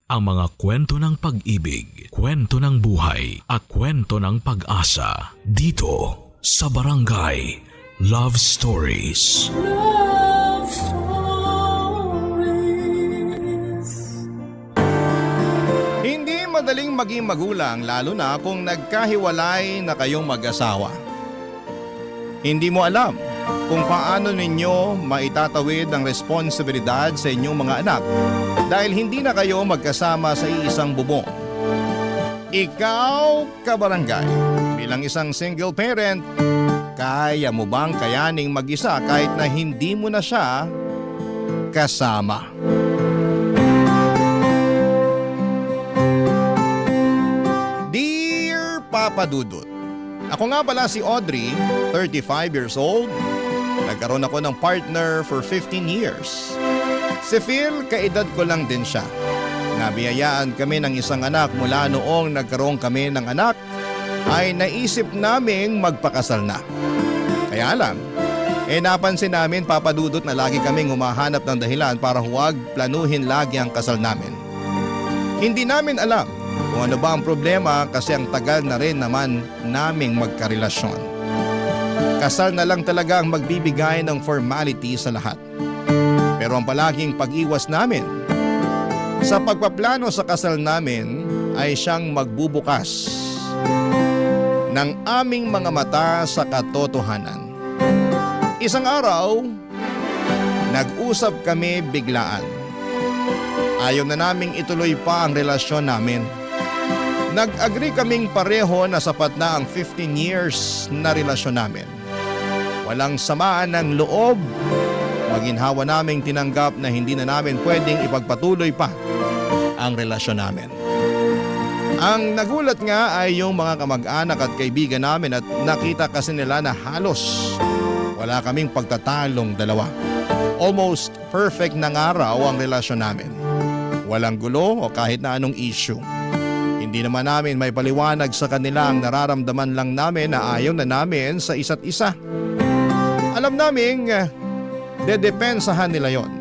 ang mga kwento ng pag-ibig, kwento ng buhay at kwento ng pag-asa dito sa Barangay Love Stories. Love Stories. Hindi madaling maging magulang lalo na kung nagkahiwalay na kayong mag-asawa. Hindi mo alam kung paano ninyo maitatawid ang responsibilidad sa inyong mga anak dahil hindi na kayo magkasama sa iisang bubong. Ikaw, kabarangay, bilang isang single parent, kaya mo bang kayaning mag-isa kahit na hindi mo na siya kasama? Dear Papa Dudut, ako nga pala si Audrey, 35 years old. Nagkaroon ako ng partner for 15 years. Si Phil, kaedad ko lang din siya. Nabiyayaan kami ng isang anak mula noong nagkaroon kami ng anak ay naisip naming magpakasal na. Kaya lang, napansin namin Papa Dudut na lagi kaming humahanap ng dahilan para huwag planuhin lagi ang kasal namin. Hindi namin alam kung ano ba ang problema kasi ang tagal na rin naman naming magkarelasyon. Kasal na lang talaga ang magbibigay ng formality sa lahat. Pero ang palaging pag-iwas namin sa pagpaplano sa kasal namin ay siyang magbubukas ng aming mga mata sa katotohanan. Isang araw, nag-usap kami biglaan. Ayaw na naming ituloy pa ang relasyon namin. Nag-agree kaming pareho na sapat na ang 15 years na relasyon namin. Walang samaan ng loob. Maginhawa naming tinanggap na hindi na namin pwedeng ipagpatuloy pa ang relasyon namin. Ang nagulat nga ay yung mga kamag-anak at kaibigan namin at nakita kasi nila na halos wala kaming pagtatalong dalawa. Almost perfect na nga raw ang relasyon namin. Walang gulo o kahit na anong issue. Hindi naman namin may paliwanag sa kanila ang nararamdaman lang namin na ayaw na namin sa isa't isa. Alam naming dedepensahan nila yon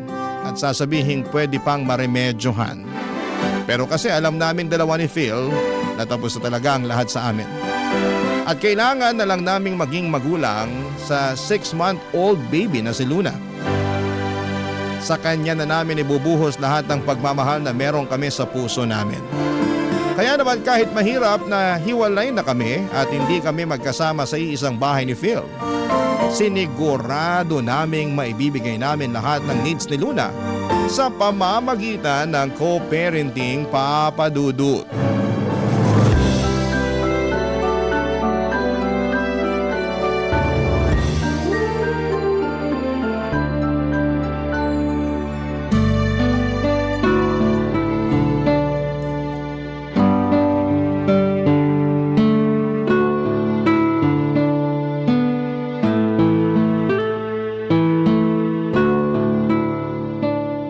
at sasabihin pwede pang maremedyohan. Pero kasi alam namin dalawa ni Phil na tapos na talaga ang lahat sa amin. At kailangan na lang naming maging magulang sa 6-month-old baby na si Luna. Sa kanya na namin ibubuhos lahat ng pagmamahal na meron kami sa puso namin. Kaya naman kahit mahirap na hiwalay na kami at hindi kami magkasama sa iisang bahay ni Phil, sinigurado naming maibibigay namin lahat ng needs ni Luna sa pamamagitan ng co-parenting Papa Dudut.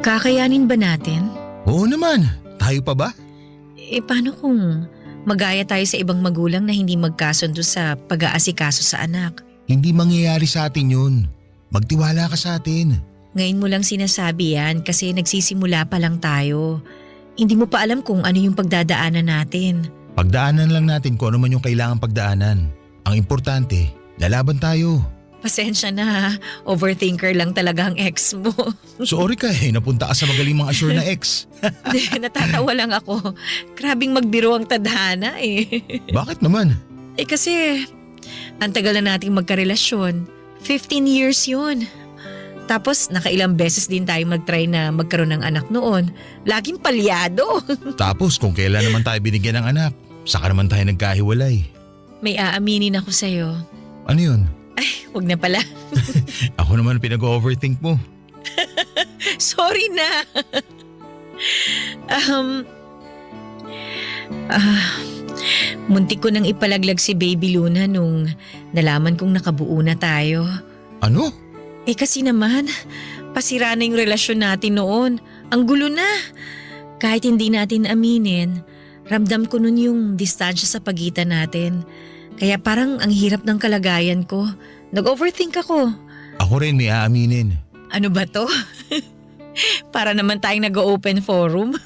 Kakayanin ba natin? Oo naman, tayo pa ba? Paano kung magaya tayo sa ibang magulang na hindi magkasundo sa pag-aasikaso sa anak? Hindi mangyayari sa atin yun. Magtiwala ka sa atin. Ngayon mo lang sinasabi yan kasi nagsisimula pa lang tayo. Hindi mo pa alam kung ano yung pagdadaanan natin. Pagdaanan lang natin kung ano man yung kailangang pagdaanan. Ang importante, lalaban tayo. Pasensya na, overthinker lang talaga ang ex mo. Sorry ka napunta ka sa magaling mga assure na ex. Natatawa lang ako. Grabing magbiro ang tadhana Bakit naman? Kasi, ang tagal na nating magkarelasyon. 15 years yun. Tapos nakailang beses din tayo mag-try na magkaroon ng anak noon. Laging palyado. Tapos kung kailan naman tayo binigyan ng anak, saka naman tayo nagkahiwalay. May aaminin ako sa'yo. Ano yun? Ay, wag na pala. Ako naman pinag-overthink mo. Sorry na. Muntik ko nang ipalaglag si Baby Luna nung nalaman kong nakabuo na tayo. Ano? Kasi naman, pasira na yung relasyon natin noon. Ang gulo na. Kahit hindi natin aminin, ramdam ko nun yung distansya sa pagitan natin. Kaya parang ang hirap ng kalagayan ko. Nag-overthink ako. Ako rin may aaminin. Ano ba to? Para naman tayong nag-open forum.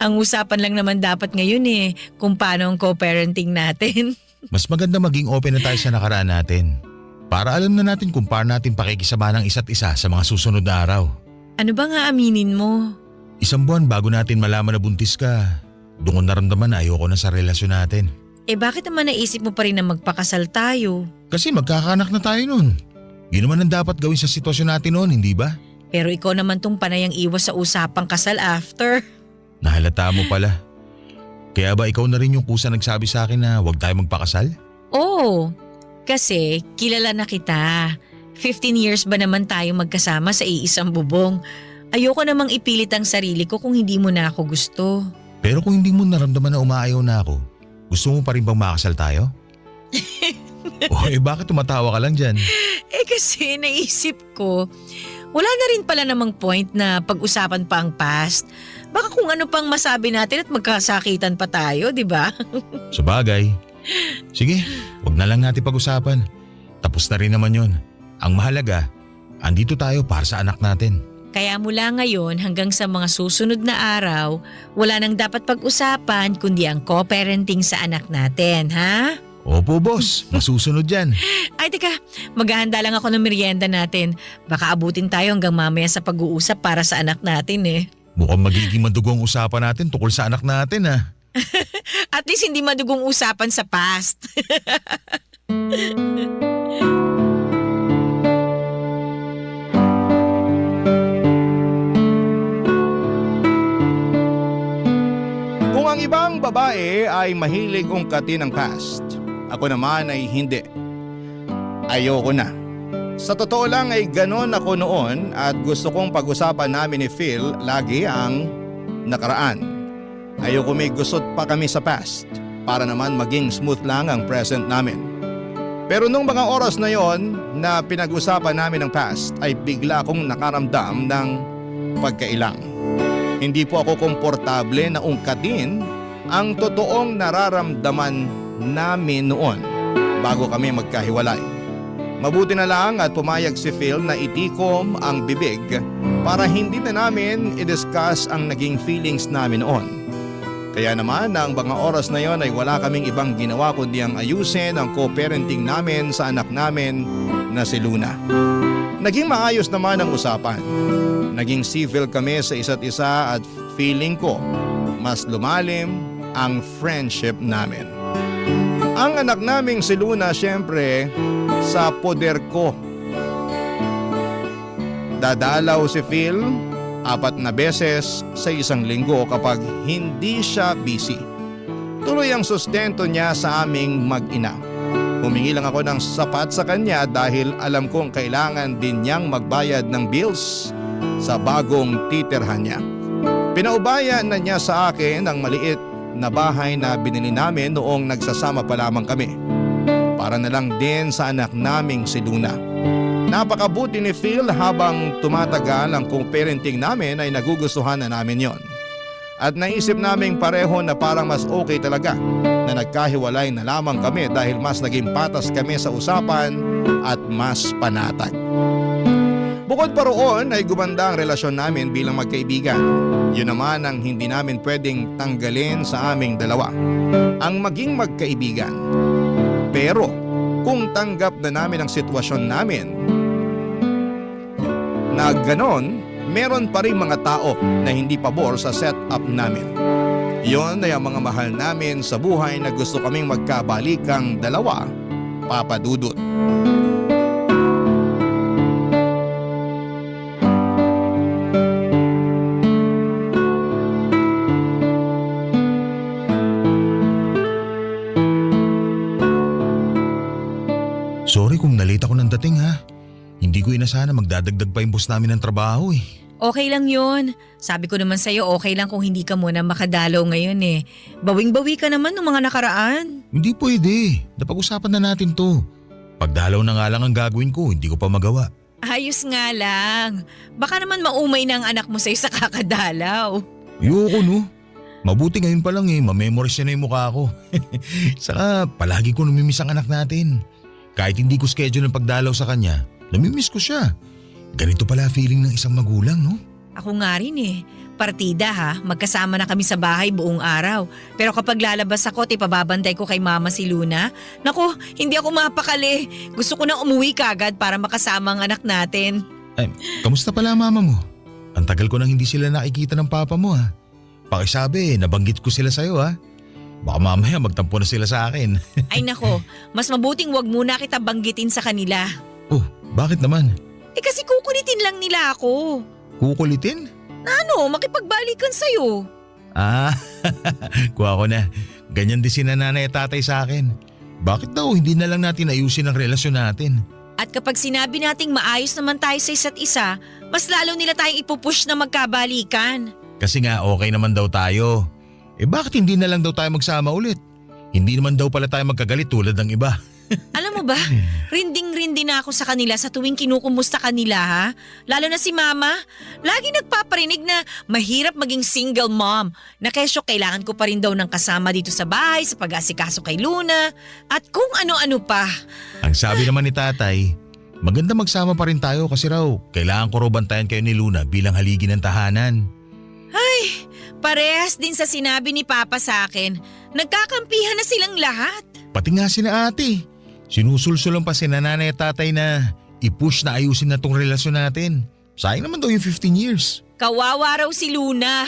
Ang usapan lang naman dapat ngayon kung paano ang co-parenting natin. Mas maganda maging open na tayo sa nakaraan natin. Para alam na natin kung paano natin pakikisama ng isa't isa sa mga susunod na araw. Ano ba nga aminin mo? 1 buwan bago natin malaman na buntis ka, doon ko naramdaman na ayoko na sa relasyon natin. Bakit naman naisip mo pa rin na magpakasal tayo? Kasi magkakaanak na tayo nun. Yun naman ang dapat gawin sa sitwasyon natin noon, hindi ba? Pero ikaw naman tong panayang iwas sa usapang kasal after. Nahalata mo pala. Kaya ba ikaw na rin yung kusa nagsabi sa akin na huwag tayo magpakasal? Oo, kasi kilala na kita. 15 years ba naman tayo magkasama sa iisang bubong? Ayoko namang ipilit ang sarili ko kung hindi mo na ako gusto. Pero kung hindi mo naramdaman na umaayaw na ako, gusto mo pa rin bang makasal tayo? Bakit tumatawa ka lang dyan? Kasi naisip ko, wala na rin pala namang point na pag-usapan pa ang past. Baka kung ano pang masabi natin at magkasakitan pa tayo, di ba? Sabagay. Sige, wag na lang natin pag-usapan. Tapos na rin naman yun. Ang mahalaga, andito tayo para sa anak natin. Kaya mula ngayon hanggang sa mga susunod na araw, wala nang dapat pag-usapan kundi ang co-parenting sa anak natin, ha? Opo, boss. Masusunod yan. Ay, teka, maghahanda lang ako ng merienda natin. Baka abutin tayo hanggang mamaya sa pag-uusap para sa anak natin Mukhang magiging madugong usapan natin tungkol sa anak natin At least hindi madugong usapan sa past. Kung ang ibang babae ay mahilig ungkatin ang past, ako naman ay hindi. Ayoko na. Sa totoo lang ay ganon ako noon at gusto kong pag-usapan namin ni Phil lagi ang nakaraan. Ayoko may gusot pa kami sa past para naman maging smooth lang ang present namin. Pero nung mga oras na yon na pinag-usapan namin ang past ay bigla akong nakaramdam ng pagkailang. Hindi po ako komportable na ungkatin ang totoong nararamdaman namin noon bago kami magkahiwalay. Mabuti na lang at pumayag si Phil na itikom ang bibig para hindi na namin i-discuss ang naging feelings namin noon. Kaya naman ang mga oras na yon ay wala kaming ibang ginawa kundi ang ayusin ang co-parenting namin sa anak namin na si Luna. Naging maayos naman ang usapan. Naging civil kami sa isa't isa at feeling ko mas lumalim ang friendship namin. Ang anak naming si Luna syempre sa poder ko. Dadalaw si Phil 4 na beses sa isang linggo kapag hindi siya busy. Tuloy ang sustento niya sa aming mag-ina. Humingi lang ako ng sapat sa kanya dahil alam kong kailangan din niyang magbayad ng bills sa bagong titirhan niya. Pinaubaya na niya sa akin ang maliit na bahay na binili namin noong nagsasama pa lamang kami. Para na lang din sa anak naming si Luna. Napakabuti ni Phil habang tumatagal ang co-parenting namin ay nagugustuhan na namin yon. At naisip naming pareho na parang mas okay talaga na nagkahiwalay na lamang kami dahil mas naging patas kami sa usapan at mas panatag. Bukod pa roon ay gumanda ang relasyon namin bilang magkaibigan. Yun naman ang hindi namin pwedeng tanggalin sa aming dalawa. Ang maging magkaibigan. Pero kung tanggap na namin ang sitwasyon namin na ganon, meron pa rin mga tao na hindi pabor sa setup namin. Yon ay ang mga mahal namin sa buhay na gusto kaming magkabalikang dalawa, Papa Dudut. Sorry kung nalate ako ng dating ha. Hindi ko inasahan na magdadagdag pa yung boss namin ng trabaho Okay lang yun. Sabi ko naman sa'yo okay lang kung hindi ka muna makadalaw ngayon Bawing-bawi ka naman ng mga nakaraan. Hindi pwede. Napag-usapan na natin to. Pagdalaw na nga lang ang gagawin ko, hindi ko pa magawa. Ayos nga lang. Baka naman maumay na ang anak mo sa'yo sa kakadalaw. Ayoko no. Mabuti ngayon pa lang mamemorize niya na yung mukha ko. Saka palagi ko namimiss ang anak natin. Kahit hindi ko schedule ng pagdalaw sa kanya, namimiss ko siya. Ganito pala feeling ng isang magulang, no? Ako nga rin eh. Partida ha, magkasama na kami sa bahay buong araw. Pero kapag lalabas ako, pababantay ko kay mama si Luna. Naku, hindi ako mapakali. Gusto ko na umuwi kagad para makasama ang anak natin. Ay, kamusta pala mama mo? Ang tagal ko nang hindi sila nakikita ng papa mo ha. Pakisabi, nabanggit ko sila sa'yo ha. Baka mamaya magtampo na sila sa akin. Ay nako, mas mabuting wag muna kita banggitin sa kanila. Oh, bakit naman? Kasi kukulitin lang nila ako. Kukulitin? Ano, makipagbalikan sa'yo. Ah, kuha ko na. Ganyan din si nanay at tatay sa akin. Bakit daw hindi na lang natin ayusin ang relasyon natin? At kapag sinabi nating maayos naman tayo sa isa't isa, mas lalo nila tayong ipupush na magkabalikan. Kasi nga okay naman daw tayo. Bakit hindi na lang daw tayo magsama ulit? Hindi naman daw pala tayo magkagalit tulad ng iba. Alam mo ba, rinding-rindi na ako sa kanila sa tuwing kinukumusta kanila ha. Lalo na si mama, lagi nagpaparinig na mahirap maging single mom. Na kesyo kailangan ko pa rin daw ng kasama dito sa bahay sa pag-asikaso kay Luna at kung ano-ano pa. Ang sabi naman ni tatay, maganda magsama pa rin tayo kasi raw kailangan ko raw bantayan kayo ni Luna bilang haligi ng tahanan. Ay, parehas din sa sinabi ni Papa sa akin. Nagkakampihan na silang lahat. Pati nga sina ate. Sinusulsulan pa si nanay at tatay na i-push na ayusin na tong relasyon natin. Sayang naman daw yung 15 years. Kawawa raw si Luna.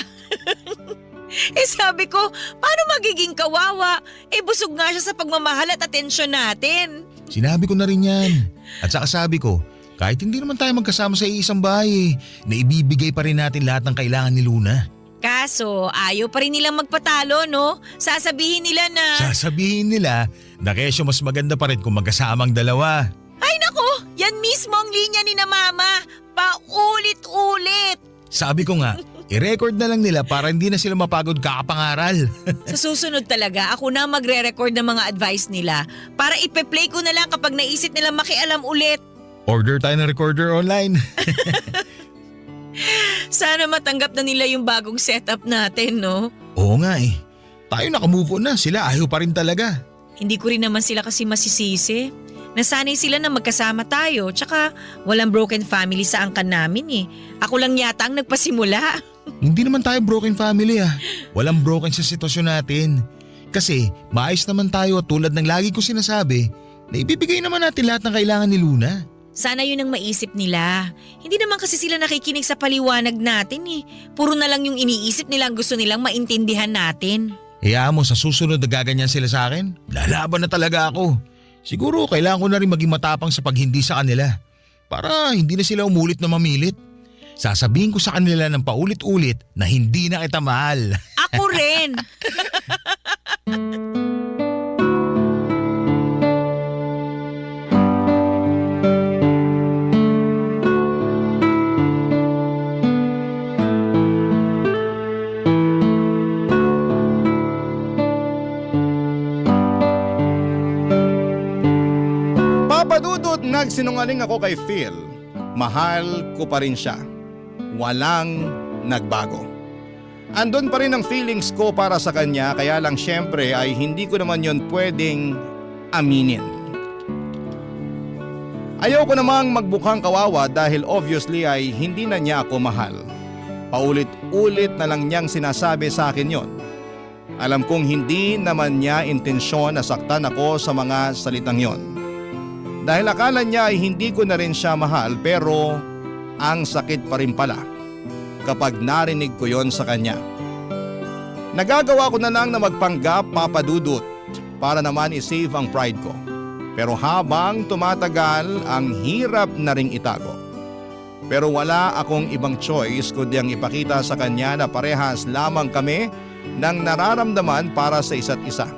Sabi ko, paano magiging kawawa? Busog nga siya sa pagmamahal at atensyon natin. Sinabi ko na rin yan. At saka sabi ko, kahit hindi naman tayo magkasama sa iisang bahay, na ibibigay pa rin natin lahat ng kailangan ni Luna. Kaso, ayaw pa rin nilang magpatalo, no? Sasabihin nila na kesyo mas maganda pa rin kung magkasamang dalawa. Ay nako, yan mismo ang linya ni na mama. Paulit-ulit. Sabi ko nga, i-record na lang nila para hindi na sila mapagod kakapangaral. Sa susunod talaga, ako na magre-record ng mga advice nila para ipe-play ko na lang kapag naisip nilang makialam ulit. Order tayo ng recorder online. Sana matanggap na nila yung bagong setup natin, no? Oo nga eh. Tayo nakamove on na, sila ayaw pa rin talaga. Hindi ko rin naman sila kasi masisisi. Nasanay sila na magkasama tayo, tsaka walang broken family sa angkan namin eh. Ako lang yata ang nagpasimula. Hindi naman tayo broken family ah. Walang broken sa sitwasyon natin. Kasi maayos naman tayo at tulad ng lagi ko sinasabi, na ibibigay naman natin lahat ng kailangan ni Luna. Sana yun ang maisip nila. Hindi naman kasi sila nakikinig sa paliwanag natin eh. Puro na lang yung iniisip nila ang gusto nilang maintindihan natin. Hayaan mo sa susunod na gaganyan sila sa akin, lalaban na talaga ako. Siguro kailangan ko na rin maging matapang sa paghindi sa kanila. Para hindi na sila umulit na mamilit. Sasabihin ko sa kanila ng paulit-ulit na hindi na kita mahal. Ako rin! Papadudot nagsinungaling ako kay Phil. Mahal ko pa rin siya. Walang nagbago. Andun pa rin ang feelings ko para sa kanya kaya lang syempre ay hindi ko naman yon pwedeng aminin. Ayaw ko namang magbukang kawawa dahil obviously ay hindi na niya ako mahal. Paulit-ulit na lang niyang sinasabi sa akin yon. Alam kong hindi naman niya intensyon na saktan ako sa mga salitang yon. Dahil akala niya ay hindi ko na rin siya mahal pero ang sakit pa rin pala kapag narinig ko yon sa kanya. Nagagawa ko na lang na magpanggap papadudot para naman isave ang pride ko. Pero habang tumatagal ang hirap na ring itago. Pero wala akong ibang choice kundi ang ipakita sa kanya na parehas lamang kami ng nararamdaman para sa isa't isa.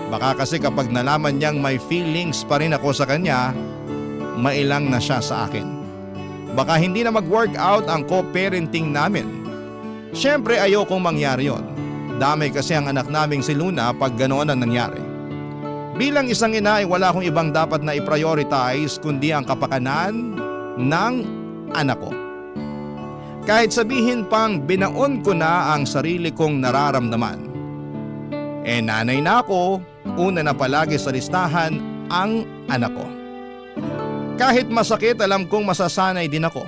Baka kasi kapag nalaman niyang may feelings pa rin ako sa kanya, mailang na siya sa akin. Baka hindi na mag-work out ang co-parenting namin. Siyempre ayokong mangyari yon. Damay kasi ang anak naming si Luna pag ganoon ang nangyari. Bilang isang ina ay wala akong ibang dapat na i-prioritize kundi ang kapakanan ng anak ko. Kahit sabihin pang binaon ko na ang sarili kong nararamdaman. Nanay na ako, una na palagi sa listahan ang anak ko. Kahit masakit alam kong masasanay din ako.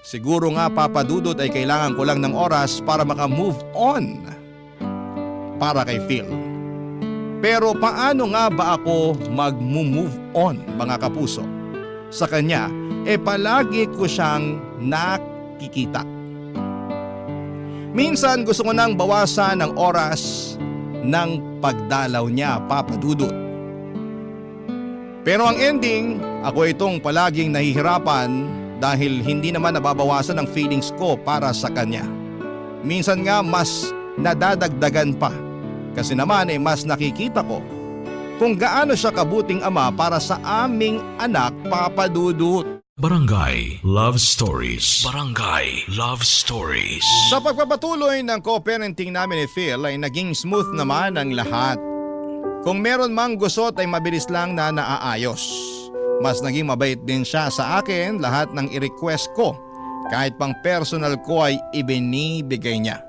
Siguro nga Papa Dudut ay kailangan ko lang ng oras para maka-move on para kay Phil. Pero paano nga ba ako mag-move on mga kapuso? Sa kanya, palagi ko siyang nakikita. Minsan gusto ko nang bawasan ng oras ng pagdalaw niya, Papa Dudut. Pero ang ending, ako itong palaging nahihirapan dahil hindi naman nababawasan ang feelings ko para sa kanya. Minsan nga mas nadadagdagan pa kasi naman mas nakikita ko kung gaano siya kabuting ama para sa aming anak, Papa Dudut. Barangay Love Stories. Barangay Love Stories. Sa pagpapatuloy ng co-parenting namin ni Phil ay naging smooth naman ang lahat. Kung meron mang gusot ay mabilis lang na naaayos. Mas naging mabait din siya sa akin lahat ng i-request ko. Kahit pang personal ko ay ibinibigay niya.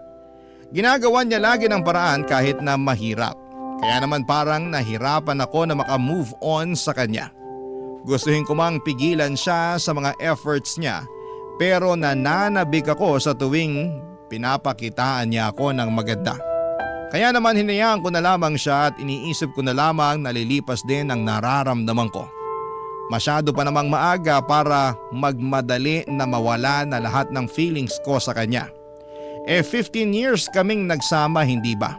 Ginagawa niya lagi ng paraan kahit na mahirap. Kaya naman parang nahirapan ako na maka-move on sa kanya. Gustuhin ko mang pigilan siya sa mga efforts niya pero nananabik ako sa tuwing pinapakitaan niya ako ng maganda. Kaya naman hinayaan ko na lamang siya at iniisip ko na lamang nalilipas din ang nararamdaman ko. Masyado pa namang maaga para magmadali na mawala na lahat ng feelings ko sa kanya. 15 years kaming nagsama, hindi ba?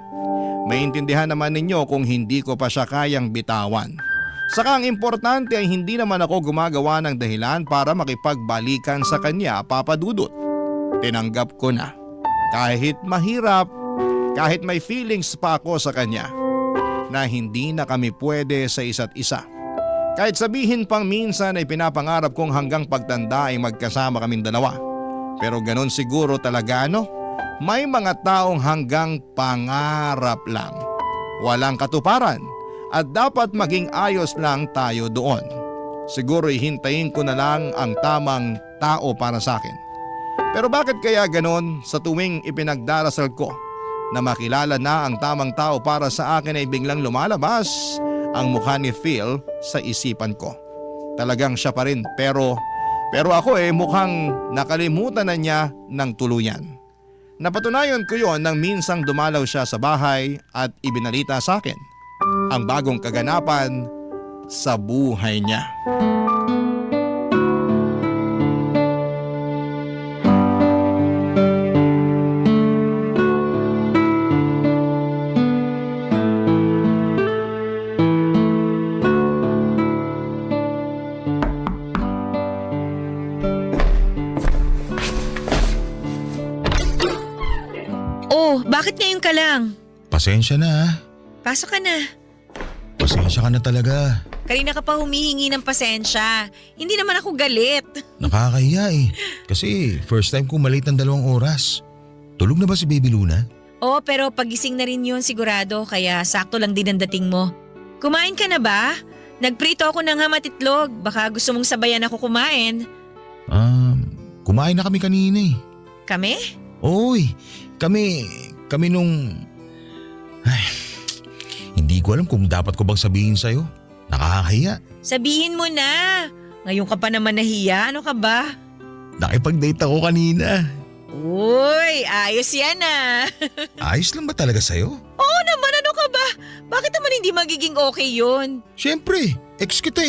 Maintindihan naman ninyo kung hindi ko pa siya kayang bitawan. Saka ang importante ay hindi naman ako gumagawa ng dahilan para makipagbalikan sa kanya, Papa Dudut. Tinanggap ko na. Kahit mahirap, kahit may feelings pa ako sa kanya, na hindi na kami pwede sa isa't isa. Kahit sabihin pang minsan ay pinapangarap kong hanggang pagtanda ay magkasama kaming dalawa. Pero ganon siguro talaga no? May mga taong hanggang pangarap lang. Walang katuparan. At dapat maging ayos lang tayo doon. Siguro hihintayin ko na lang ang tamang tao para sa akin. Pero bakit kaya ganon sa tuwing ipinagdarasal ko na makilala na ang tamang tao para sa akin ay biglang lumalabas ang mukha ni Phil sa isipan ko. Talagang siya pa rin pero ako mukhang nakalimutan na niya ng tuluyan. Napatunayan ko yon nang minsang dumalaw siya sa bahay at ibinalita sa akin ang bagong kaganapan sa buhay niya. Oh, bakit ngayon ka lang? Pasensya na ha. Pasok ka na. Pasensya ka na talaga. Kanina ka pa humihingi ng pasensya. Hindi naman ako galit. Nakakahiya Kasi first time ko malate ng 2 oras. Tulog na ba si Baby Luna? Oh, pero pagising na rin yun sigurado kaya sakto lang din ang dating mo. Kumain ka na ba? Nagprito ako ng ham at itlog. Baka gusto mong sabayan ako kumain. Kumain na kami kanina Kami? Oy, kami nung... Hindi ko alam kung dapat ko bang sabihin sa'yo. Nakakahiya. Sabihin mo na. Ngayon ka pa naman nahiya. Ano ka ba? Nakipag-date ako kanina. Uy, ayos yan Ayos lang ba talaga sa'yo? Oo naman, ano ka ba? Bakit naman hindi magiging okay yun? Siyempre, ex kita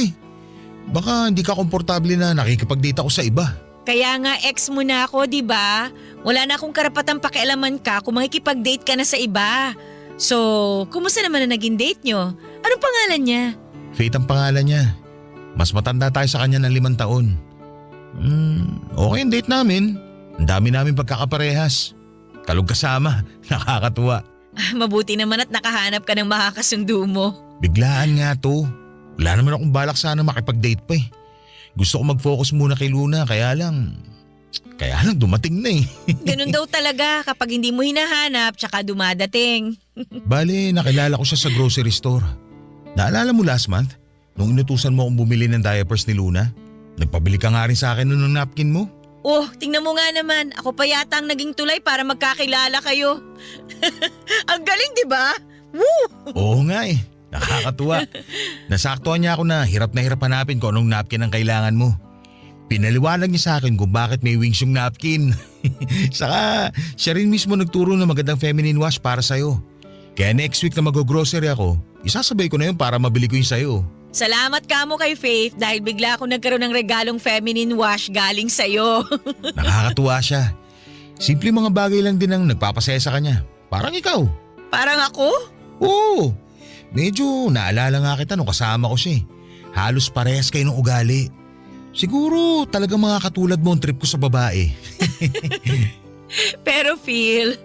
Baka hindi ka komportable na nakikipag-date ako sa iba. Kaya nga ex mo na ako, di ba? Wala na akong karapatang pakialaman ka kung makikipag-date ka na sa iba. So, kumusta naman na naging date nyo? Anong pangalan niya? Faith ang pangalan niya. Mas matanda tayo sa kanya ng 5 taon. Okay ang date namin. Ang dami namin pagkakaparehas. Kalog kasama. Nakakatuwa. Mabuti naman at nakahanap ka ng makakasundo mo. Biglaan nga to. Wala naman akong balak sana makipag-date pa Gusto ko mag-focus muna kay Luna kaya lang dumating na Ganun daw talaga kapag hindi mo hinahanap tsaka dumadating. Bale, nakilala ko siya sa grocery store. Naalala mo last month? Nung inutusan mo akong bumili ng diapers ni Luna? Nagpabili ka nga rin sa akin ng napkin mo. Oh, tingnan mo nga naman. Ako pa yata ang naging tulay para magkakilala kayo. Ang galing, di ba? Woo! Oo nga Nakakatuwa. Nasaktuhan niya ako na hirap hanapin ko anong napkin ang kailangan mo. Pinaliwanag niya sa akin kung bakit may wings yung napkin. Saka siya rin mismo nagturo ng magandang feminine wash para sa'yo. Kaya next week na mag-grocery ako, isasabay ko na yun para mabili ko yung sa'yo. Salamat ka mo kay Faith dahil bigla ako nagkaroon ng regalong feminine wash galing sa'yo. Nakakatuwa siya. Simple mga bagay lang din ang nagpapasaya sa kanya. Parang ikaw. Parang ako? Oo. Medyo naalala nga kita nung kasama ko siya. Halos parehas kayo ng ugali. Siguro talagang mga katulad mo ang trip ko sa babae. Pero Phil,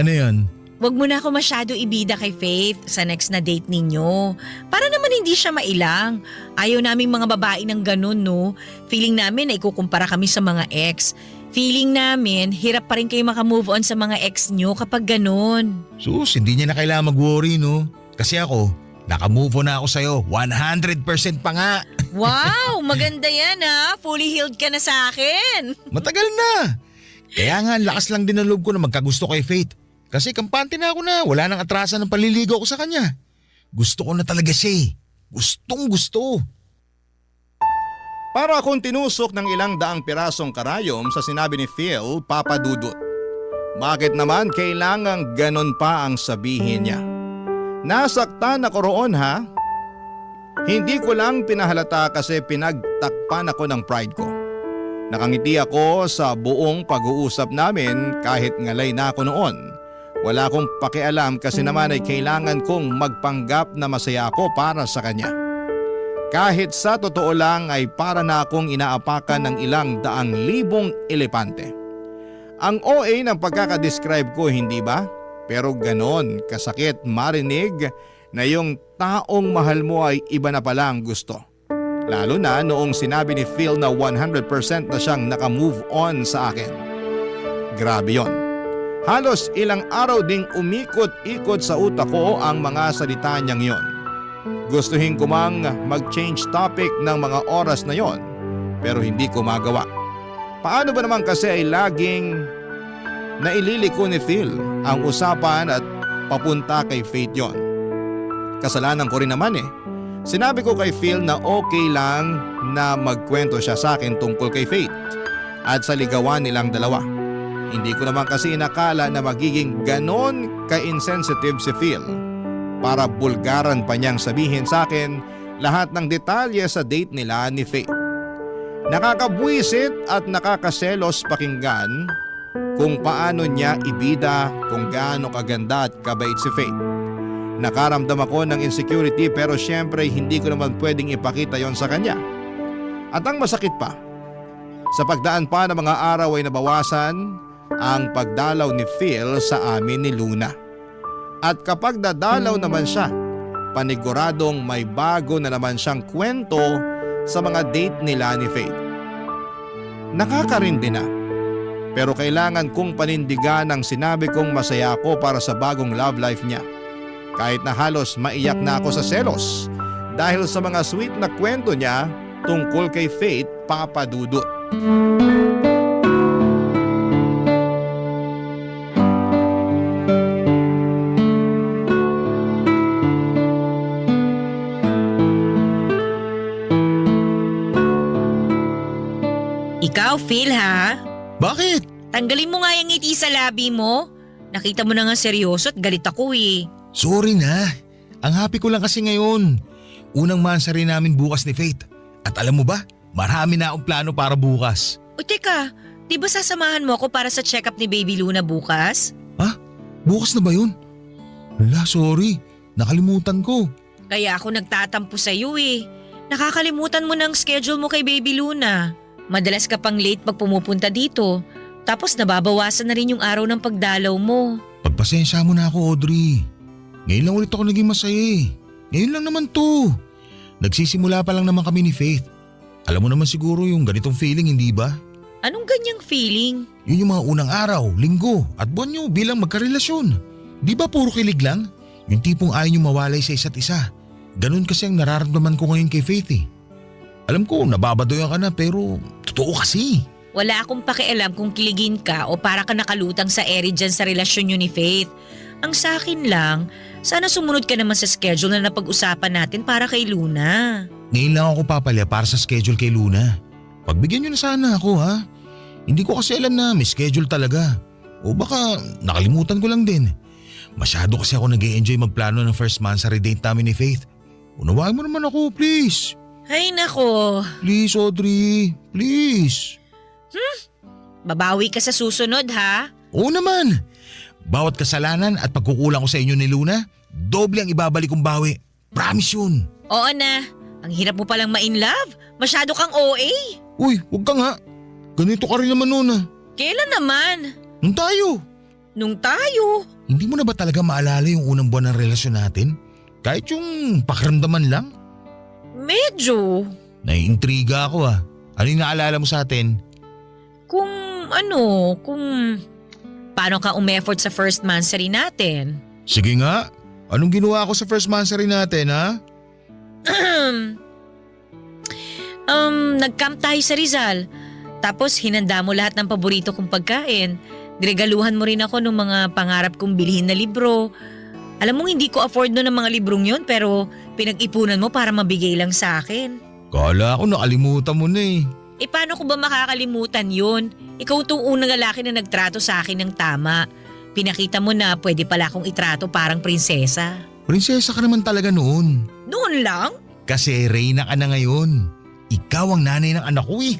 Ano yun? wag mo na ako masyado ibida kay Faith sa next na date ninyo. Para naman hindi siya mailang. Ayaw naming mga babae ng ganun, no? Feeling namin na ikukumpara kami sa mga ex. Feeling namin, hirap pa rin kayo makamove on sa mga ex nyo kapag ganun. Sus, hindi niya na kailangan mag-worry, no? Kasi ako, nakamove on na ako sa'yo. 100% pa nga. Wow, maganda yan ha. Fully healed ka na sa akin. Matagal na. Kaya nga, ang lakas lang din ng loob ko na magkagusto kay Faith. Kasi kampante na ako na wala nang atrasan ng paliligaw ko sa kanya. Gusto ko na talaga siya eh. Gustong gusto. Para akong tinusok ng ilang daang pirasong karayom sa sinabi ni Phil, Papa Dudut. Bakit naman kailangang ganon pa ang sabihin niya? Nasaktan ako roon ha? Hindi ko lang pinahalata kasi pinagtakpan ako ng pride ko. Nakangiti ako sa buong pag-uusap namin kahit ngalay na ako noon. Wala akong pakialam kasi naman ay kailangan kong magpanggap na masaya ako para sa kanya. Kahit sa totoo lang ay para na akong inaapakan ng ilang daang libong elepante. Ang OA ng pagkakadescribe ko, hindi ba? Pero ganon kasakit marinig na yung taong mahal mo ay iba na palang gusto. Lalo na noong sinabi ni Phil na 100% na siyang nakamove on sa akin. Grabe yon. Halos ilang araw ding umikot-ikot sa utak ko ang mga salita niyang yon. Gustuhin ko mang mag-change topic ng mga oras na yon, pero hindi ko magawa. Paano ba naman kasi ay laging naililiko ni Phil ang usapan at papunta kay Faith yon? Kasalanan ko rin naman eh. Sinabi ko kay Phil na okay lang na magkwento siya sa akin tungkol kay Faith at sa ligawan nilang dalawa. Hindi ko naman kasi inakala na magiging ganon ka-insensitive si Phil para bulgaran pa niyang sabihin sa akin lahat ng detalye sa date nila ni Faith. Nakakabwisit at nakakaselos pakinggan kung paano niya ibida kung gaano kaganda at kabait si Faith. Nakaramdam ako ng insecurity pero syempre hindi ko naman pwedeng ipakita yon sa kanya. At ang masakit pa, sa pagdaan pa ng mga araw ay nabawasan ang pagdalaw ni Phil sa amin ni Luna. At kapag dadalaw naman siya, paniguradong may bago na naman siyang kwento sa mga date nila ni Faith. Nakakarindi na. Pero kailangan kong panindigan ang sinabi kong masaya ako para sa bagong love life niya. Kahit na halos maiyak na ako sa selos dahil sa mga sweet na kwento niya tungkol kay Faith, Papa Dudut. Ikaw, Phil ha? Bakit? Tanggalin mo nga yung ngiti sa labi mo. Nakita mo na nga seryoso at galit ako eh. Sorry na. Ang happy ko lang kasi ngayon. Unang mansa rin namin bukas ni Faith. At alam mo ba, marami na akong plano para bukas. O teka, di ba sasamahan mo ako para sa check-up ni Baby Luna bukas? Ha? Bukas na ba yun? Wala, sorry. Nakalimutan ko. Kaya ako nagtatampo sa'yo eh. Nakakalimutan mo ng schedule mo kay Baby Luna. Madalas ka pang late pag pumupunta dito. Tapos nababawasan na rin yung araw ng pagdalaw mo. Pagpasensya mo na ako, Audrey. Ngayon lang ulit ako naging masaya eh. Ngayon lang naman to. Nagsisimula pa lang naman kami ni Faith. Alam mo naman siguro yung ganitong feeling, hindi ba? Anong ganyang feeling? Yun yung mga unang araw, linggo at buwan nyo bilang magkarelasyon. Di ba puro kilig lang? Yung tipong ayaw nyo mawalay sa isa't isa. Ganun kasi ang nararamdaman ko ngayon kay Faith eh. Alam ko, nababadoyan ka na pero totoo kasi. Wala akong pakialam kung kiligin ka o para ka nakalutang sa ere dyan sa relasyon nyo ni Faith. Ang sa akin lang, sana sumunod ka naman sa schedule na napag-usapan natin para kay Luna. Ngayon lang ako papalya para sa schedule kay Luna. Pagbigyan niyo na sana ako ha. Hindi ko kasi alam na may schedule talaga. O baka nakalimutan ko lang din. Masyado kasi ako nag-e-enjoy magplano ng first monthsary date namin ni Faith. Unawain mo naman ako, please. Ay nako, Please, Audrey. Please. babawi ka sa susunod ha. Oo naman. Bawat kasalanan at pagkukulang ko sa inyo ni Luna, doble ang ibabalik kong bawi. Promise yun. Oo na, ang hirap mo palang ma-in love. Masyado kang OA. Uy, huwag ka nga. Ganito ka rin naman noon ah. Kailan naman? Nung tayo. Nung tayo. Hindi mo na ba talaga maalala yung unang buwan ng relasyon natin? Kahit yung pakiramdaman lang? Medyo. Naiintriga ako ah. Ano yung naalala mo sa atin? Kung paano ka umeffort sa first monthsary natin? Sige nga. Anong ginawa ko sa first monthsary natin ha? Nag-camp tayo sa Rizal. Tapos hinanda mo lahat ng paborito kong pagkain. Diregaluhan mo rin ako ng mga pangarap kong bilhin na libro. Alam mo hindi ko afford no ng mga librong yon pero pinag-ipunan mo para mabigay lang sa akin. Kala ko nakalimutan mo na eh. Eh paano ko ba makakalimutan yun? Ikaw itong unang lalaki na nagtrato sa akin ng tama. Pinakita mo na pwede pala akong itrato parang prinsesa. Prinsesa ka naman talaga noon. Noon lang? Kasi reyna ka na ngayon. Ikaw ang nanay ng anak ko eh.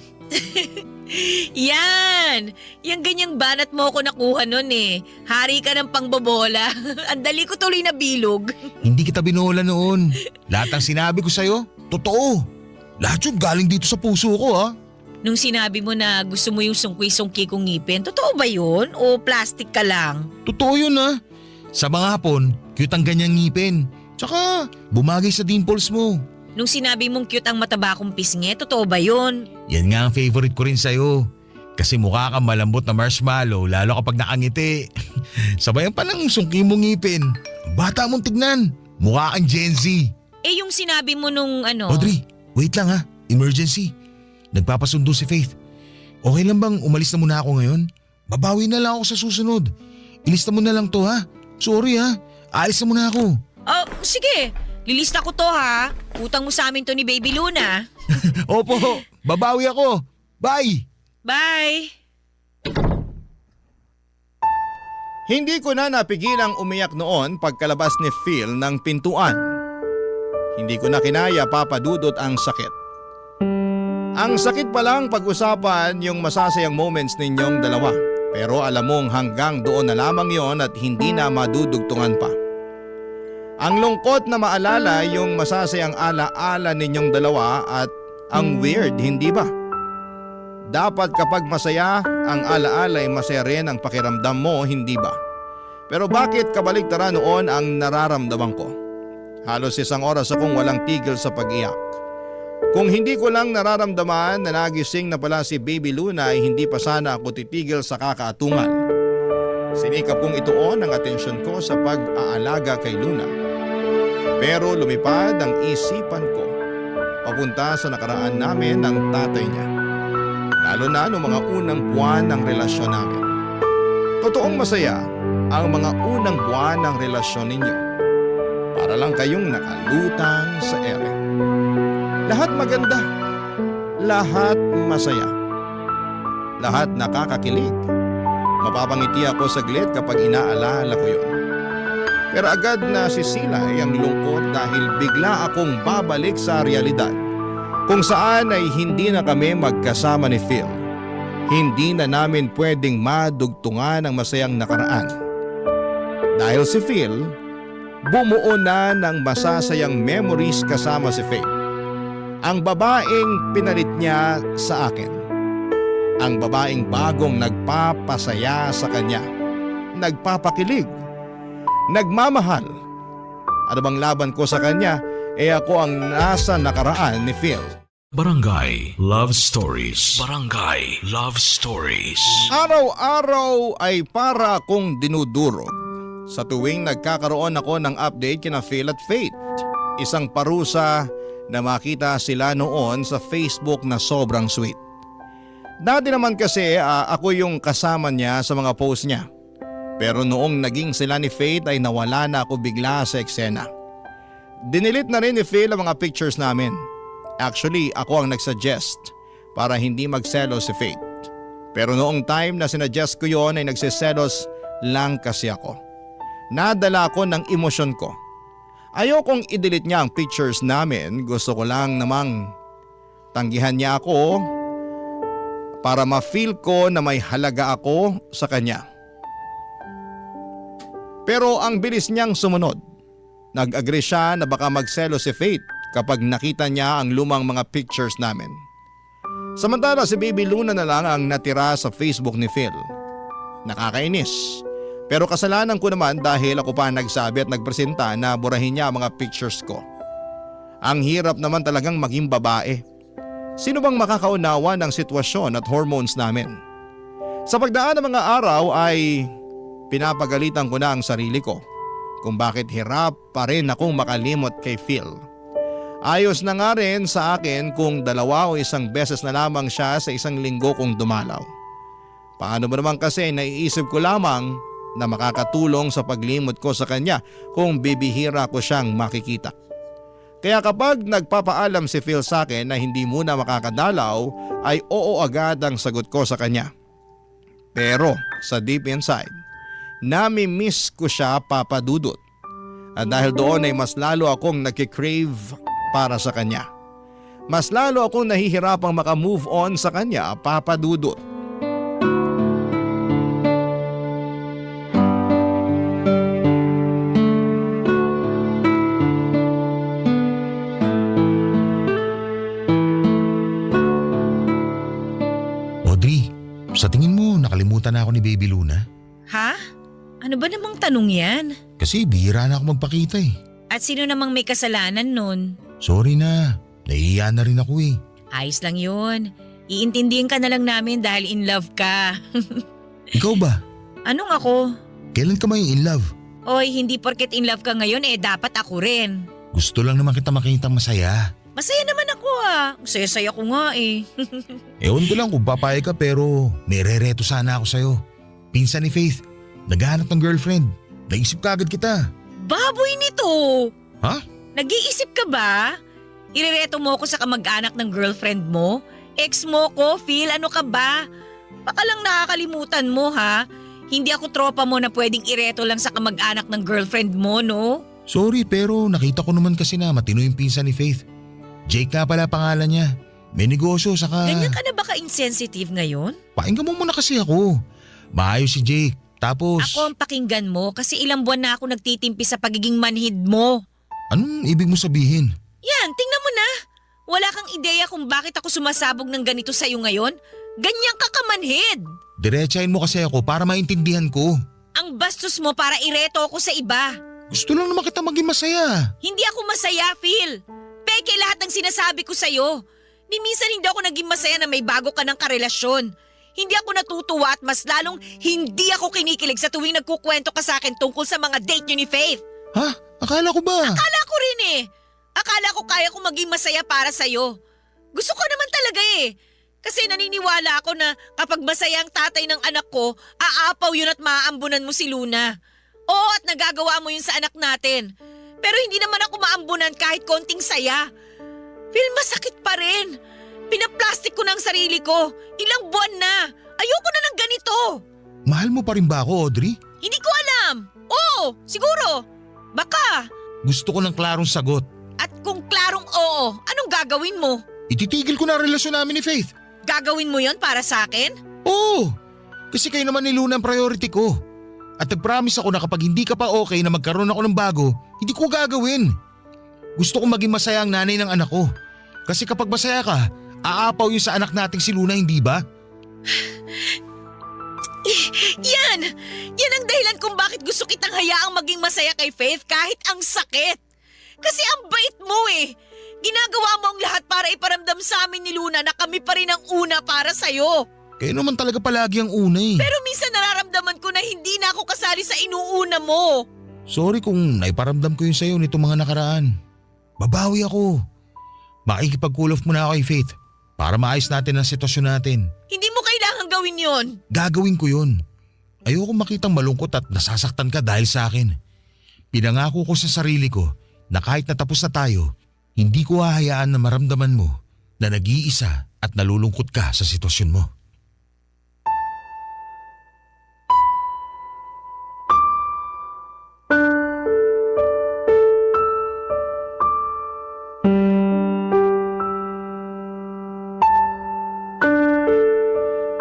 Yan! Yang ganyang banat mo ako nakuha nun eh. Hari ka ng pangbobola. Ang dali ko tuloy na bilog. Hindi kita binola noon. Lahat ng sinabi ko sa'yo, totoo. Lahat yun galing dito sa puso ko ha. Nung sinabi mo na gusto mo yung sungki-sungki kong ngipin, totoo ba yun? O plastic ka lang? Totoo yun ha. Sa mga hapon, cute ang ganyang ngipin. Tsaka bumagay sa dimples mo. Nung sinabi mong cute ang mataba kong pisngi, totoo ba yun? Yan nga ang favorite ko rin sa'yo. Kasi mukha kang malambot na marshmallow lalo kapag nakangiti. Sabayan pa ng sungki mong ngipin. Bata mong tignan. Mukha kang Gen Z. Eh yung sinabi mo nung Audrey, wait lang ha. Emergency. Nagpapasundo si Faith. Okay lang bang umalis na muna ako ngayon? Babawi na lang ako sa susunod. Ilista mo na lang to ha. Sorry ha. Aalis na muna ako. Oh, sige. Lilista ko to ha. Utang mo sa amin to ni Baby Luna. Opo, babawi ako. Bye! Bye! Hindi ko na napigilang umiyak noon pagkalabas ni Phil ng pintuan. Hindi ko na kinaya, Papa Dudut, ang sakit. Ang sakit palang pag-usapan yung masasayang moments ninyong dalawa. Pero alam mong hanggang doon na lamang yon at hindi na madudugtungan pa. Ang lungkot na maalala yung masasayang ala-ala ninyong dalawa at ang weird, hindi ba? Dapat kapag masaya, ang ala-ala ay masaya rin ang pakiramdam mo, hindi ba? Pero bakit kabaligtaran noon ang nararamdaman ko? Halos 1 oras akong walang tigil sa pag-iyak. Kung hindi ko lang nararamdaman na nagising na pala si Baby Luna ay hindi pa sana ako titigil sa kakaatungan. Sinikap kong ituon ang atensyon ko sa pag-aalaga kay Luna. Pero lumipad ang isipan ko papunta sa nakaraan namin ng tatay niya. Lalo na noong mga unang buwan ng relasyon namin. Totoong masaya ang mga unang buwan ng relasyon ninyo. Para lang kayong nakalutang sa ere. Lahat maganda. Lahat masaya. Lahat nakakakilig. Mapapangiti ako saglit kapag inaalala ko yun. Pero agad na sisilay ang lungkot dahil bigla akong babalik sa realidad kung saan ay hindi na kami magkasama ni Phil. Hindi na namin pwedeng madugtungan ang masayang nakaraan. Dahil si Phil, bumuo na ng masasayang memories kasama si Faith. Ang babaeng pinalit niya sa akin. Ang babaeng bagong nagpapasaya sa kanya. Nagpapakilig. Nagmamahal. Ano bang laban ko sa kanya? Ako ang nasa nakaraan ni Phil. Barangay Love Stories. Barangay Love Stories. Araw-araw ay para kong dinudurog. Sa tuwing nagkakaroon ako ng update kina Phil at Faith. Isang parusa na makita sila noon sa Facebook na sobrang sweet. Dati naman kasi ako yung kasama niya sa mga post niya. Pero noong naging sila ni Faith ay nawala na ako bigla sa eksena. Dinilit na rin ni Phil ang mga pictures namin. Actually, ako ang nagsuggest para hindi magselos si Faith. Pero noong time na sinuggest ko yon ay nagsiselos lang kasi ako. Nadala ako ng emosyon ko. Ayokong i-delete niya ang pictures namin, gusto ko lang namang tanggihan niya ako para ma-feel ko na may halaga ako sa kanya. Pero ang bilis niyang sumunod. Nag-agree siya na baka magselo si Faith kapag nakita niya ang lumang mga pictures namin. Samantala si Baby Luna na lang ang natira sa Facebook ni Phil. Nakakainis. Pero kasalanan ko naman dahil ako pa nagsabi at nagpresenta na burahin niya ang mga pictures ko. Ang hirap naman talagang maging babae. Sino bang makakaunawa ng sitwasyon at hormones namin? Sa pagdaan ng mga araw ay pinapagalitan ko na ang sarili ko kung bakit hirap pa rin akong makalimot kay Phil. Ayos na nga rin sa akin kung 2 o 1 beses na lamang siya sa isang linggo kung dumalaw. Paano ba naman kasi naiisip ko lamang na makakatulong sa paglimot ko sa kanya kung bibihira ko siyang makikita. Kaya kapag nagpapaalam si Phil sa akin na hindi muna makakadalaw ay oo agad ang sagot ko sa kanya. Pero sa deep inside, nami-miss ko siya, Papa Dudut. At dahil doon ay mas lalo akong nagkikrave para sa kanya. Mas lalo akong nahihirapang makamove on sa kanya, Papa Dudut. Audrey, sa tingin mo nakalimutan na ako ni Baby Luna? Ha? Ano ba namang tanong yan? Kasi bihira na ako magpakita eh. At sino namang may kasalanan nun? Sorry na, nahihiya na rin ako eh. Ayos lang yun. Iintindihin ka na lang namin dahil in love ka. Ikaw ba? Anong ako? Kailan ka may in love? Oy, hindi porket in love ka ngayon dapat ako rin. Gusto lang naman kita makita masaya. Masaya naman ako Saya-saya ko nga Ewan ko lang kung papayag ka pero may rereto sana ako sa'yo. Pinsan ni Faith, naghahanap ng girlfriend. Naisip ka agad kita. Baboy nito! Ha? Nag-iisip ka ba? Irereto mo ko sa kamag-anak ng girlfriend mo? Ex mo ko, Phil, ano ka ba? Baka lang nakakalimutan mo ha? Hindi ako tropa mo na pwedeng ireto lang sa kamag-anak ng girlfriend mo, no? Sorry pero nakita ko naman kasi na matino yung pinsan ni Faith. Jake nga pala pangalan niya. May negosyo saka… Ganyan ka na ba ka-insensitive ngayon? Pakinggan mo muna kasi ako. Maayos si Jake. Tapos… Ako ang pakinggan mo kasi ilang buwan na ako nagtitimpi sa pagiging manhid mo. Anong ibig mo sabihin? Yan, tingnan mo na. Wala kang ideya kung bakit ako sumasabog ng ganito sa'yo ngayon? Ganyan ka kamanhid. Diretsahin mo kasi ako para maintindihan ko. Ang bastos mo para ireto ako sa iba. Gusto lang naman kita maging masaya. Hindi ako masaya, Phil. Peke lahat ng sinasabi ko sa'yo. Ni minsan hindi ako naging masaya na may bago ka ng karelasyon. Hindi ako natutuwa at mas lalong hindi ako kinikilig sa tuwing nagkukwento ka sa akin tungkol sa mga date niyo ni Faith. Ha? Akala ko ba? Akala ko rin Akala ko kaya ko maging masaya para sa'yo. Gusto ko naman talaga Kasi naniniwala ako na kapag masaya ang tatay ng anak ko, aapaw yun at maaambunan mo si Luna. Oo, at nagagawa mo yun sa anak natin. Pero hindi naman ako maambunan kahit konting saya. Phil, masakit pa rin. Pinaplastic ko ng sarili ko. Ilang buwan na. Ayoko na ng ganito. Mahal mo pa rin ba ako, Audrey? Hindi ko alam. Oo, siguro. Baka. Gusto ko ng klarong sagot. At kung klarong oo, anong gagawin mo? Ititigil ko na ang relasyon namin ni Faith. Gagawin mo yon para sa akin? Oo. Kasi kayo naman ni Luna ang priority ko. At nag-promise ako na kapag hindi ka pa okay na magkaroon ako ng bago, hindi ko gagawin. Gusto kong maging masaya ang nanay ng anak ko. Kasi kapag masaya ka, aapaw yun sa anak nating si Luna, hindi ba? Yan! Yan ang dahilan kung bakit gusto kitang hayaang maging masaya kay Faith kahit ang sakit. Kasi ang bait mo Ginagawa mo ang lahat para iparamdam sa amin ni Luna na kami pa rin ang una para sa'yo. Kayo naman talaga palagi ang una Pero minsan nararamdaman ko na hindi na ako kasali sa inuuna mo. Sorry kung naiparamdam ko yun sa'yo nito mga nakaraan. Babawi ako. Makikipag-cool off muna ako kay Faith para maayos natin ang sitwasyon natin. Hindi mo kailangang gawin yon. Gagawin ko yun. Ayoko makitang malungkot at nasasaktan ka dahil sa akin. Pinangako ko sa sarili ko na kahit natapos na tayo, hindi ko hahayaan na maramdaman mo na nag-iisa at nalulungkot ka sa sitwasyon mo.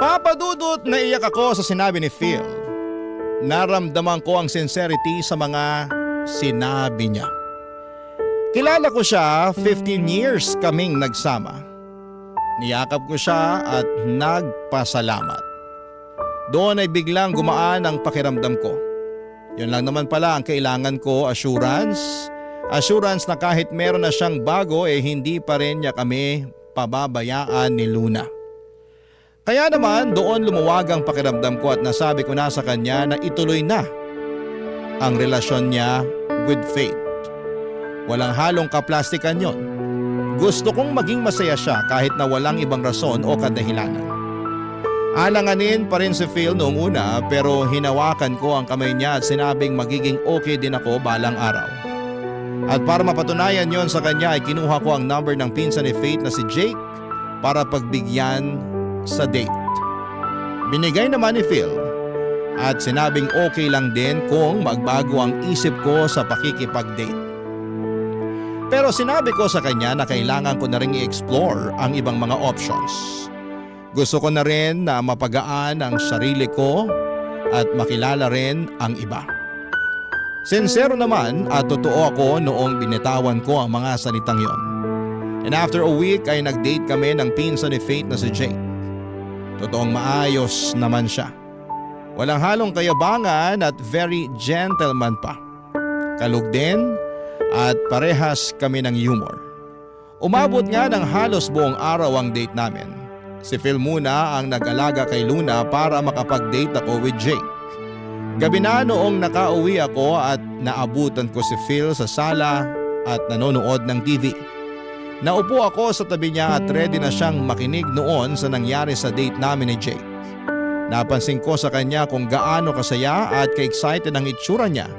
Papadudot na iyak ako sa sinabi ni Phil. Naramdaman ko ang sincerity sa mga sinabi niya. Kilala ko siya, 15 years kaming nagsama. Niyakap ko siya at nagpasalamat. Doon ay biglang gumaan ang pakiramdam ko. Yun lang naman pala ang kailangan ko, assurance. Assurance na kahit meron na siyang bago hindi pa rin niya kami pababayaan ni Luna. Kaya naman doon lumuwag ang pakiramdam ko at nasabi ko na sa kanya na ituloy na ang relasyon niya with Faith. Walang halong kaplastikan yon. Gusto kong maging masaya siya kahit na walang ibang rason o kadahilanan. Alanganin pa rin si Phil noong una pero hinawakan ko ang kamay niya at sinabing magiging okay din ako balang araw. At para mapatunayan yon sa kanya ay kinuha ko ang number ng pinsan ni Faith na si Jake para pagbigyan sa date. Binigay naman ni Phil at sinabing okay lang din kung magbago ang isip ko sa pakikipag-date. Pero sinabi ko sa kanya na kailangan ko na rin i-explore ang ibang mga options. Gusto ko na rin na mapagaan ang sarili ko at makilala rin ang iba. Sincero naman at totoo ako noong binitawan ko ang mga salitang yon. And after a week ay nag-date kami ng pinsan ni Faith na si Jake. Totoong maayos naman siya. Walang halong kayabangan at very gentleman pa. Kalug din at parehas kami ng humor. Umabot nga ng halos buong araw ang date namin. Si Phil muna ang nag-alaga kay Luna para makapag-date ako with Jake. Gabi na noong nakauwi ako at naabutan ko si Phil sa sala at nanonood ng TV. Naupo ako sa tabi niya at ready na siyang makinig noon sa nangyari sa date namin ni Jake. Napansin ko sa kanya kung gaano kasaya at ka-excited ang itsura niya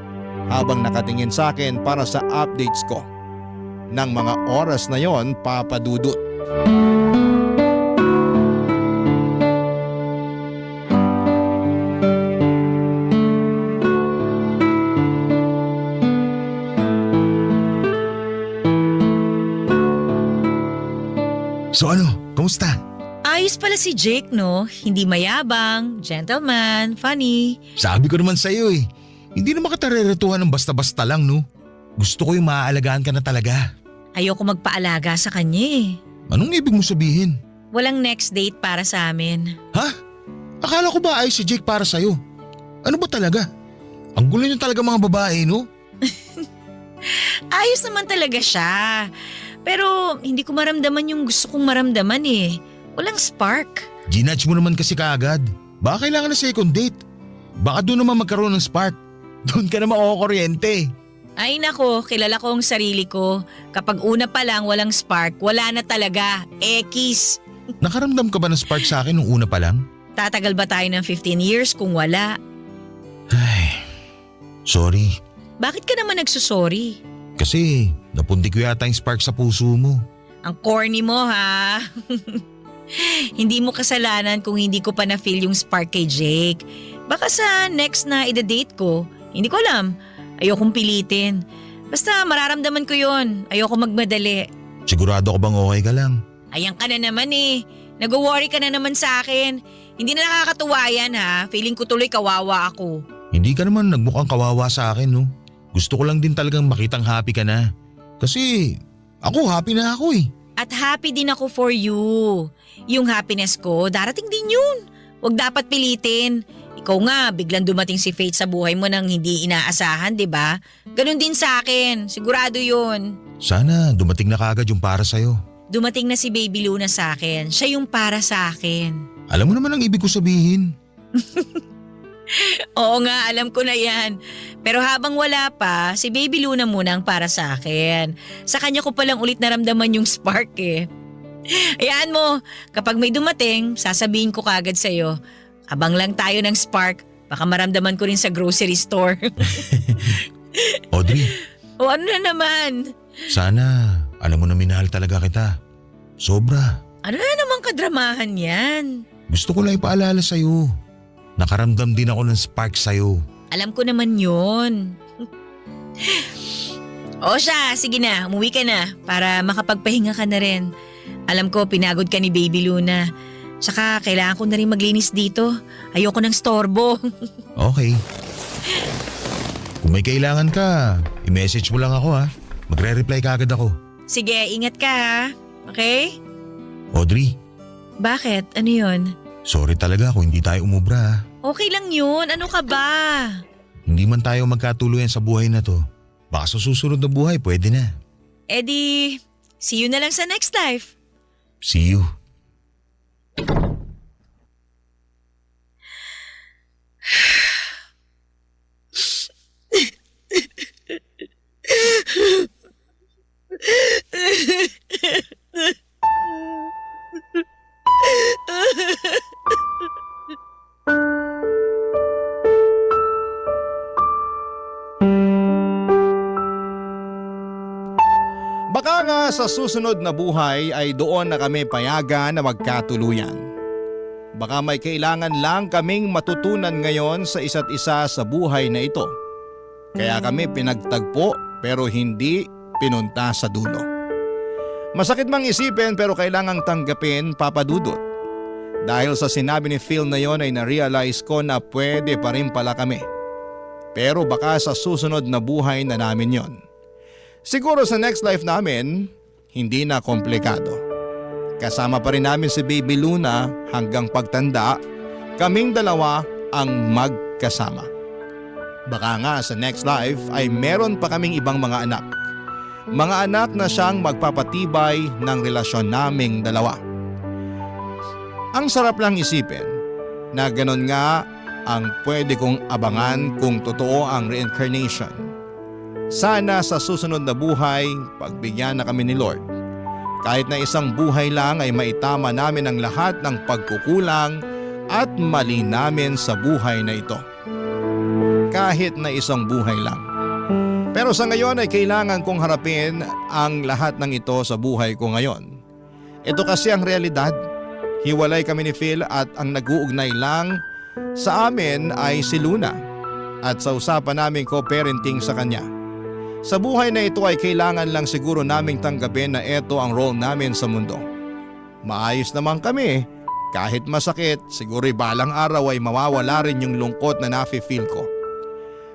habang nakatingin sa akin para sa updates ko. Nang mga oras na yon, papadudot. So ano, kamusta? Ayos pala si Jake, no? Hindi mayabang, gentleman, funny. Sabi ko naman sa'yo hindi naman katareretuhan ng basta-basta lang, no? Gusto ko yung maaalagaan ka na talaga. Ayoko magpaalaga sa kanya Anong ibig mo sabihin? Walang next date para sa amin. Ha? Akala ko ba ayos si Jake para sa'yo? Ano ba talaga? Ang gulo niyo talaga mga babae, no? Ayos naman talaga siya. Pero hindi ko maramdaman yung gusto kong maramdaman Walang spark. Ginudge mo naman kasi kaagad. Baka kailangan na second date. Baka doon naman magkaroon ng spark. Doon ka na makukuryente. Ay nako, kilala ko ang sarili ko. Kapag una pa lang walang spark, wala na talaga. Ekis. Nakaramdam ka ba ng spark sa akin nung una pa lang? Tatagal ba tayo ng 15 years kung wala? Ay, sorry. Bakit ka naman nagsusorry? Kasi napundi ko yata yung spark sa puso mo. Ang corny mo ha. Hindi mo kasalanan kung hindi ko pa na-feel yung spark kay Jake. Baka sa next na ida-date ko, hindi ko alam. Ayokong pilitin. Basta mararamdaman ko yon. Ayoko magmadali. Sigurado ka bang okay ka lang? Ayan ka na naman Nag-worry ka na naman sa akin. Hindi na nakakatuwa yan ha. Feeling ko tuloy kawawa ako. Hindi ka naman nagmukhang kawawa sa akin, no? Gusto ko lang din talagang makitang happy ka na. Kasi ako happy na ako At happy din ako for you. Yung happiness ko, darating din yun. Huwag dapat pilitin. Ikaw nga, biglang dumating si Faith sa buhay mo nang hindi inaasahan, di ba? Ganon din sa akin, sigurado yun. Sana dumating na kaagad yung para sa'yo. Dumating na si Baby Luna sa akin. Siya yung para sa akin. Alam mo naman ang ibig ko sabihin. Oo nga, alam ko na yan. Pero habang wala pa, si Baby Luna muna ang para sa akin. Sa kanya ko palang ulit naramdaman yung spark Hayaan mo, kapag may dumating, sasabihin ko kagad sa'yo. Abang lang tayo ng spark, baka maramdaman ko rin sa grocery store. Audrey. O ano na naman? Sana alam mo na minahal talaga kita. Sobra. Ano na namang kadramahan yan? Gusto ko lang ipaalala sa'yo. Nakaramdam din ako ng spark sa'yo. Alam ko naman yun. O siya, sige na, umuwi ka na para makapagpahinga ka na rin. Alam ko, pinagod ka ni Baby Luna. Tsaka kailangan ko na rin maglinis dito. Ayoko ng storbo. Okay. Kung may kailangan ka, i-message mo lang ako ha. Magre-reply ka agad ako. Sige, ingat ka ha. Okay? Audrey, Bakit? Ano yun? sorry talaga kung hindi tayo umubra ha. Okay lang yun. Ano ka ba? Hindi man tayo magkatuluyan sa buhay na to. Baka sa susunod na buhay, pwede na. Eddie, see you na lang sa next life. See you. Baka nga sa susunod na buhay ay doon na kami payagan na magkatuluyan. Baka may kailangan lang kaming matutunan ngayon sa isa't isa sa buhay na ito. Kaya kami pinagtagpo pero hindi pinunta sa dulo. Masakit mang isipin pero kailangang tanggapin, Papa Dudut. Dahil sa sinabi ni Phil na yon ay na-realize ko na pwede pa rin pala kami. Pero baka sa susunod na buhay na namin yon. Siguro sa next life namin, hindi na komplikado. Kasama pa rin namin si Baby Luna hanggang pagtanda, kaming dalawa ang magkasama. Baka nga sa next life ay meron pa kaming ibang mga anak. Mga anak na siyang magpapatibay ng relasyon naming dalawa. Ang sarap lang isipin na ganon nga ang pwede kong abangan kung totoo ang reincarnation. Sana sa susunod na buhay, pagbigyan na kami ni Lord. Kahit na isang buhay lang ay maitama namin ang lahat ng pagkukulang at mali namin sa buhay na ito. Kahit na isang buhay lang. Pero sa ngayon ay kailangan kong harapin ang lahat ng ito sa buhay ko ngayon. Ito kasi ang realidad. Hiwalay kami ni Phil at ang nag-uugnay lang sa amin ay si Luna. At sa usapan namin co-parenting sa kanya. Sa buhay na ito ay kailangan lang siguro naming tanggapin na ito ang role namin sa mundo. Maayos naman kami, kahit masakit, siguro balang araw ay mawawala rin yung lungkot na nafe-feel ko.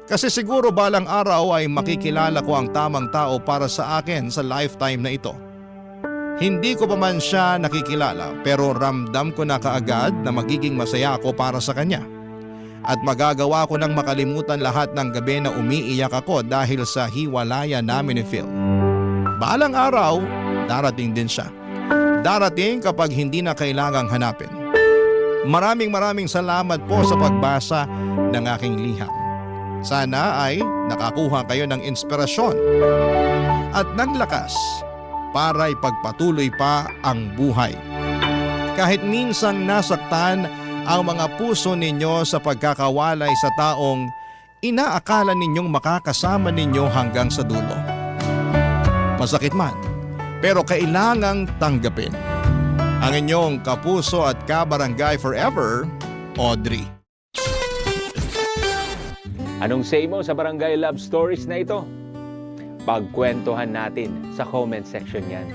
Kasi siguro balang araw ay makikilala ko ang tamang tao para sa akin sa lifetime na ito. Hindi ko pa man siya nakikilala pero ramdam ko na kaagad na magiging masaya ako para sa kanya. At magagawa ko nang makalimutan lahat ng gabi na umiiyak ako dahil sa hiwalayan namin ni Phil. Balang araw, darating din siya. Darating kapag hindi na kailangang hanapin. Maraming salamat po sa pagbasa ng aking liham. Sana ay nakakuha kayo ng inspirasyon at ng lakas para ipagpatuloy pa ang buhay. Kahit minsang nasaktan ang mga puso ninyo sa pagkakawalay sa taong inaakala ninyong makakasama ninyo hanggang sa dulo. Masakit man, pero kailangang tanggapin. Ang inyong kapuso at kabarangay forever, Audrey. Anong say mo sa Barangay Love Stories na ito? Pagkwentuhan natin sa comment section yan.